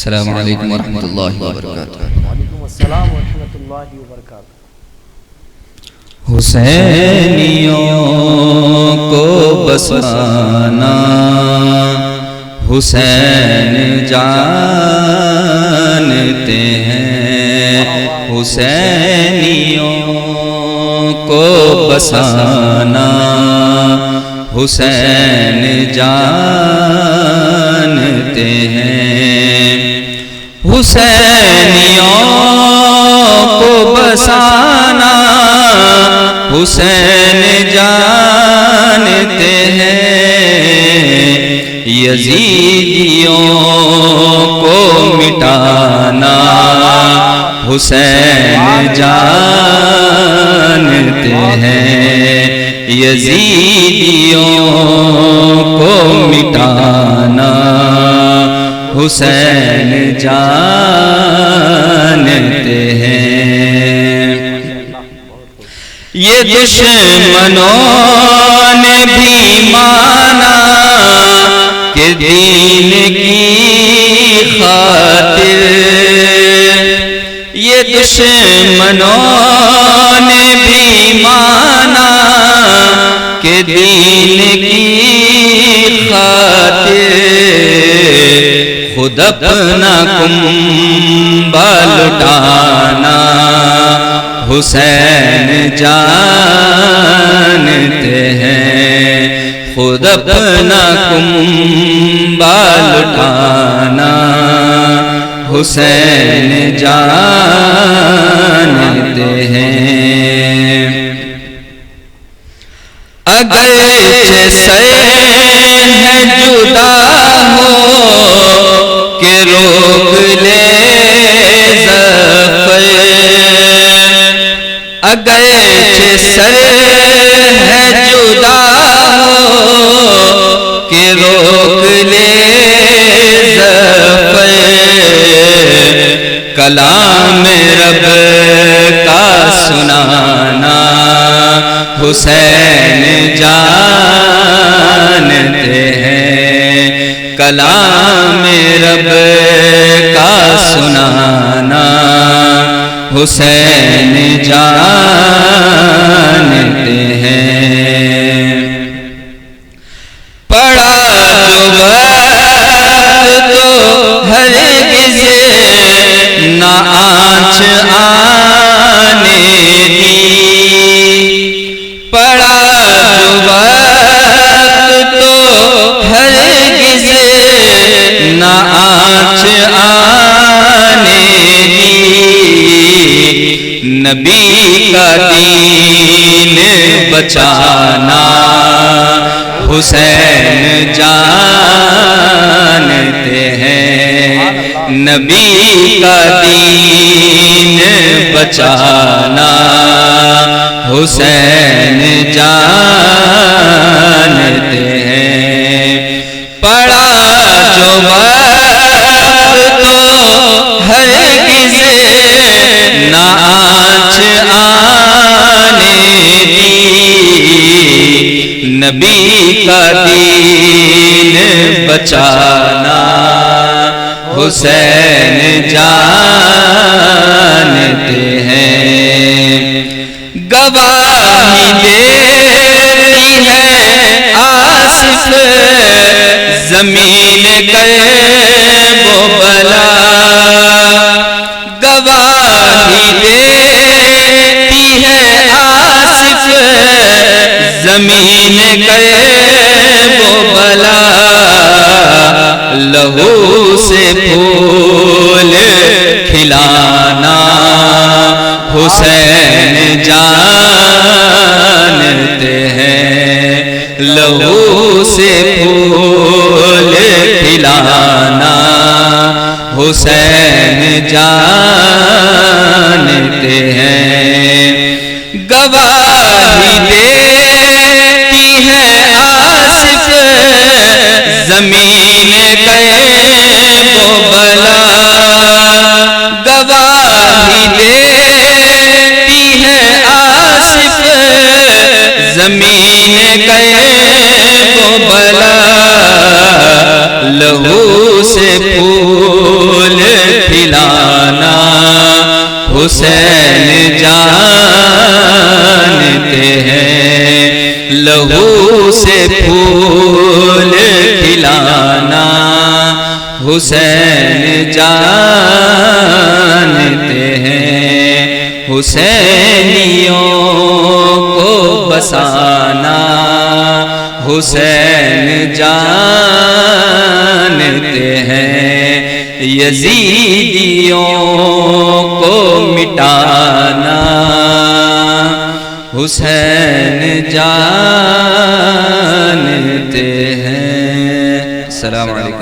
السلام علیکم ورحمۃ اللہ وبرکاتہ۔ وعلیکم السلام ورحمۃ اللہ وبرکاتہ۔ حسینیوں کو بسانا حسین جانتے ہیں، حسینیوں کو بسانا حسین جانتے ہیں، حسینیوں کو بسانا حسین جانتے ہیں، یزیدیوں کو مٹانا حسین جانتے ہیں، یزیدیوں کو مٹانا حسین جانتے ہیں۔ یہ دشمنوں نے بھی مانا کہ دین کی خاطر، یہ دشمنوں نے بھی مانا کہ دین کی خاطر خود اپنا کنبہ لٹانا حسین جانتے ہیں، خود اپنا کنبہ لٹانا حسین جانتے ہیں۔ اگرچہ سر ہے جدا ہو کہ روک لے ظفر، اگرچہ سر ہے جدا ہو کہ روک لے ظفر، کلام رب کا سنانا حسین جانتے ہیں، کلام رب کا سنانا حسین جانتے ہیں۔ پڑا جو وقت تو ہرگز نہ آنچ آنے دی، پڑا جو وقت تو ہرگز نہ آنچ آنے دی، نبی کا دین بچانا حسین جانتے ہیں، نبی کا دین بچانا حسین جانتے ہیں۔ پڑا جو وقت تو ہرگز نہ آنچ آنے دی، نبی کا دین بچانا حسین جانتے ہیں۔ گواہی دیتی ہے آصف زمین کرب و بلا، گواہی دیتی ہے آصف زمین کرب و بلا، لہو سے پھول کھلانا حسین جانتے ہیں، لہو سے پھول کھلانا حسین جانتے ہیں۔ گواہی دیتی ہے آصف زمین کرب و بلا، گواہی دیتی ہے آصف زمین کرب و بلا، لہو سے پھول حسین جانتے ہیں لہو سے پھول کھلانا حسین جانتے ہیں حسینیوں کو بسانا حسین جانتے ہیں یزیدیوں کو مٹانا حسین جانتے ہیں۔ السلام علیکم۔